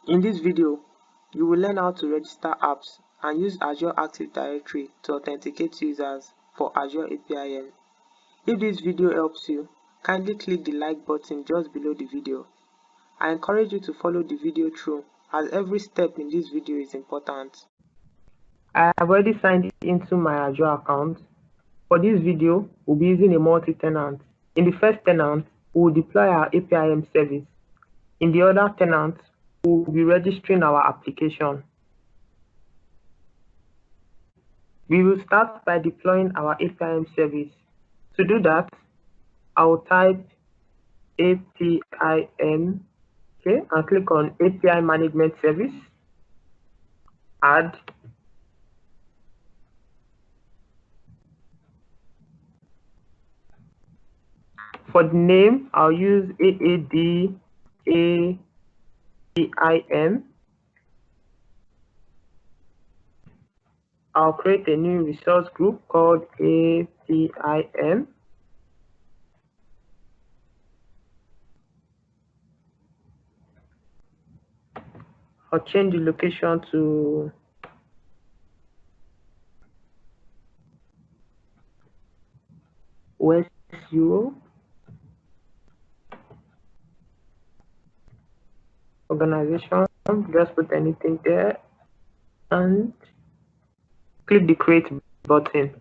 In this video, you will learn how to register apps and use Azure Active Directory to authenticate users for Azure APIM. If this video helps you, kindly click the like button just below the video. I encourage you to follow the video through as every step in this video is important. I have already signed into my Azure account. For this video, we'll be using a multi-tenant. In the first tenant, we will deploy our APIM service. In the other tenant, we will be registering our application. We will start by deploying our APIM service. To do that, I will type APIM, and click on API Management Service, Add. For the name, I'll use APIM. I'll create a new resource group called APIM. I'll change the location to West Europe. Organization, just put anything there and click the create button.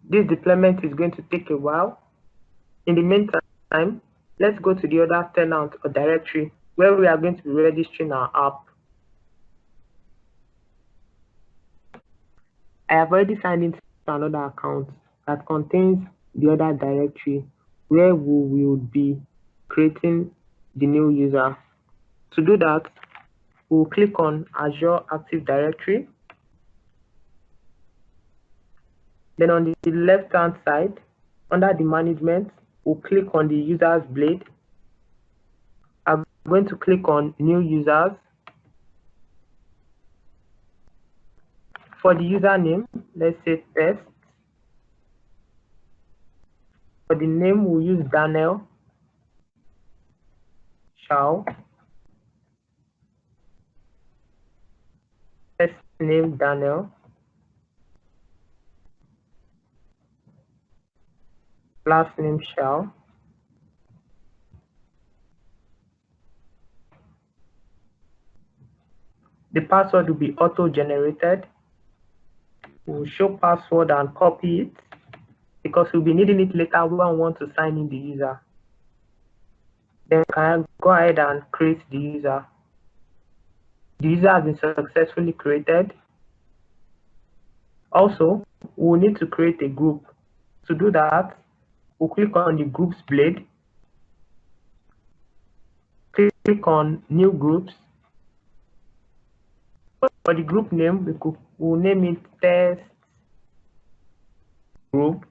This deployment is going to take a while. In the meantime, let's go to the other tenant or directory where we are going to be registering our app. I have already signed into another account that contains the other directory where we will be creating the new user. To do that, we'll click on Azure Active Directory. Then on the left-hand side, under the management, we'll click on the users blade. I'm going to click on new users. For the username, let's say test. For the name, we'll use Daniel. Shao. First name Daniel. Last name Shao. The password will be auto-generated. We'll show password and copy it because we'll be needing it later when we want to sign in the user. Then can I go ahead and create the user. The user has been successfully created. Also, we'll need to create a group. To do that, we'll click on the groups blade. Click on new groups. For the group name, we'll name it test group.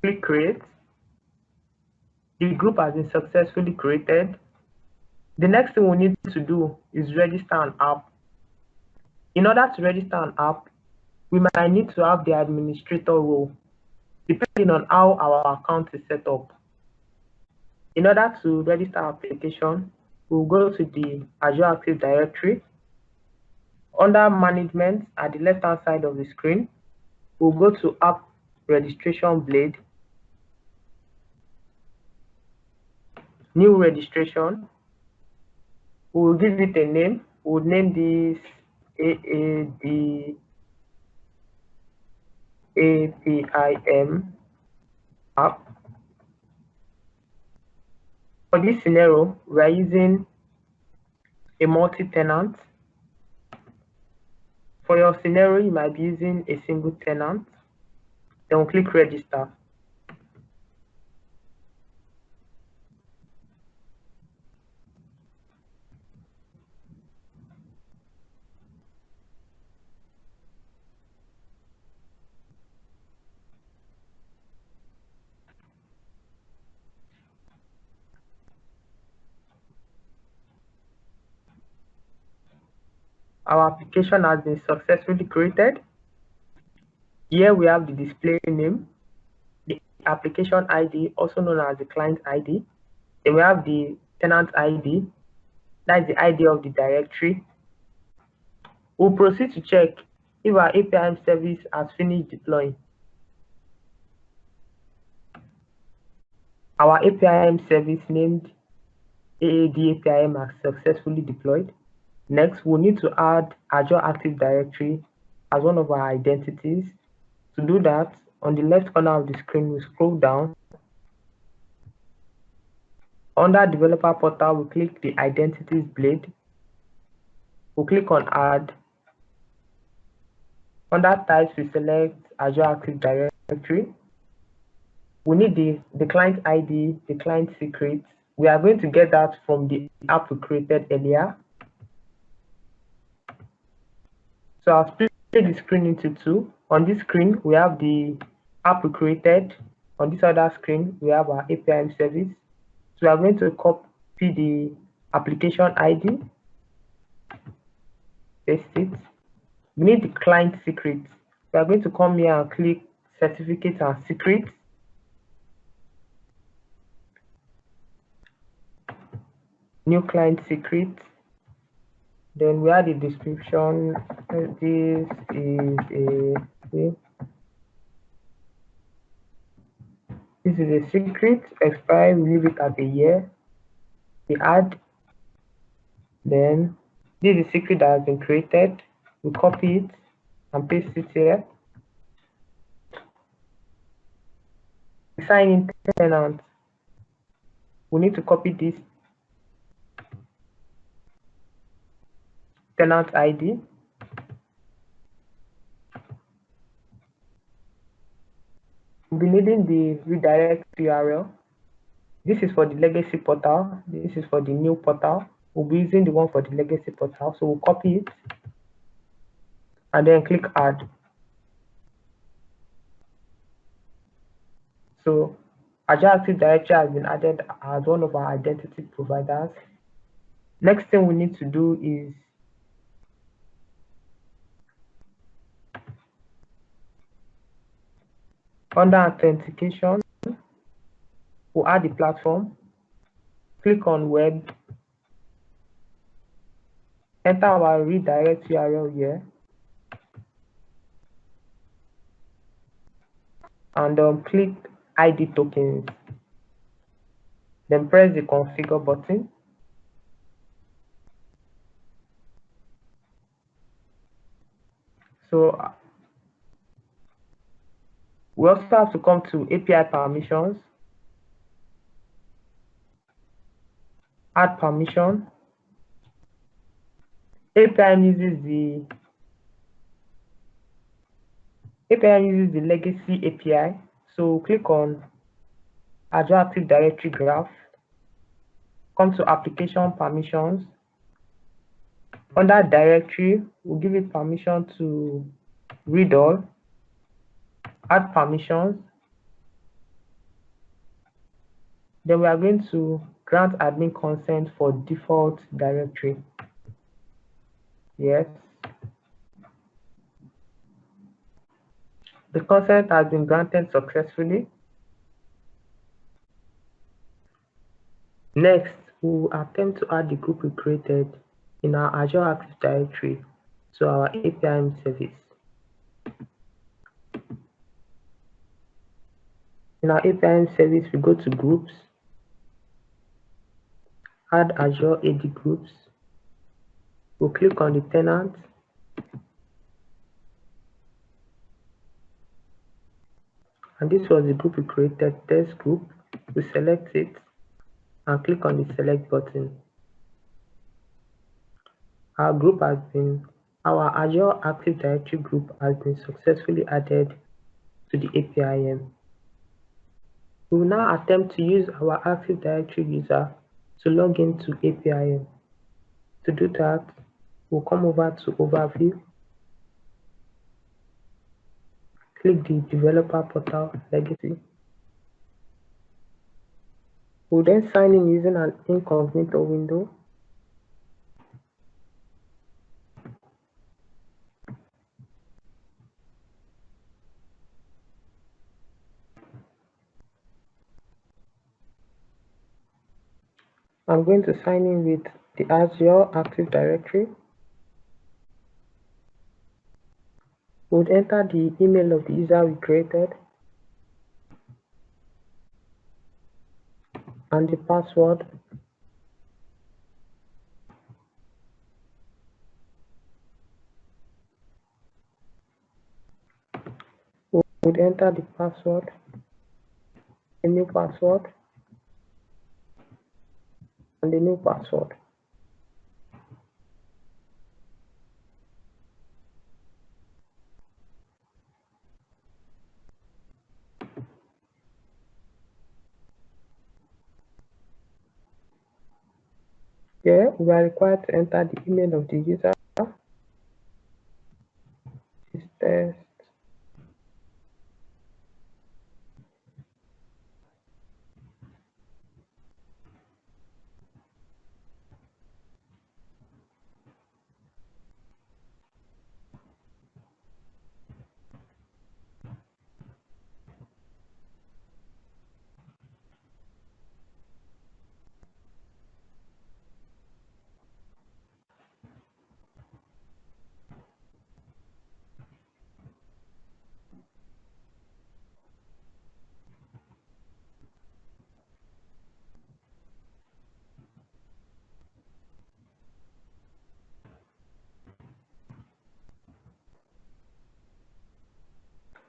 Click create. The group has been successfully created. The next thing we need to do is register an app. In order to register an app, we might need to have the administrator role, depending on how our account is set up. In order to register our application, we'll go to the Azure Active Directory. Under Management, at the left-hand side of the screen, we'll go to App Registration Blade. New registration. We'll give it a name. We'll name this APIM app. For this scenario, we are using a multi-tenant. For your scenario, you might be using a single tenant. Then we'll click register. Our application has been successfully created. Here we have the display name, the application ID, also known as the client ID. Then we have the tenant ID, that's the ID of the directory. We'll proceed to check if our APIM service has finished deploying. Our APIM service named AAD-APIM has successfully deployed. Next, we'll need to add Azure Active Directory as one of our identities. To do that, on the left corner of the screen, we scroll down. Under Developer Portal, we click the Identities blade. We'll click on Add. Under Types, we select Azure Active Directory. We need the client ID, the client secret. We are going to get that from the app we created earlier. So I'll split the screen into two. On this screen, we have the app we created. On this other screen, we have our APIM service. So we are going to copy the application ID, paste it. We need the client secret. We are going to come here and click Certificate and Secret. New client secret. Then we add the description. This is a secret. Expire, we leave it at a year. We add. Then this is a secret that has been created. We copy it and paste it here. We sign in tenant. We need to copy this tenant ID. We'll be needing the redirect URL. This is for the legacy portal. This is for the new portal. We'll be using the one for the legacy portal. So we'll copy it and then click Add. So Azure Active Directory has been added as one of our identity providers. Next thing we need to do is under authentication, we'll add the platform, click on web, enter our redirect URL here, and click ID tokens. Then press the configure button. So we also have to come to API permissions, add permission. APIM uses the legacy API. So click on Azure Active Directory graph, come to application permissions. Under directory, we'll give it permission to read all, add permissions. Then we are going to grant admin consent for default directory. Yes. The consent has been granted successfully. Next, we will attempt to add the group we created in our Azure Active Directory to our APIM service. In our APIM service, we go to Groups, add Azure AD Groups. We'll click on the tenant. And this was the group we created, test group. We select it and click on the select button. Our Azure Active Directory group has been successfully added to the APIM. We will now attempt to use our Active Directory user to log into APIM. To do that, we'll come over to Overview, click the Developer Portal Legacy. We'll then sign in using an incognito window. I'm going to sign in with the Azure Active Directory. We would enter the email of the user we created and the password. We would enter the password, a new password, and the new password. Here, we are required to enter the email of the user. This test.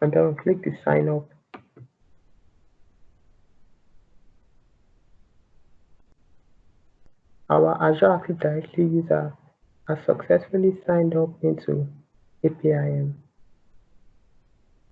And then we click the sign up. Our Azure Active Directory user has successfully signed up into APIM.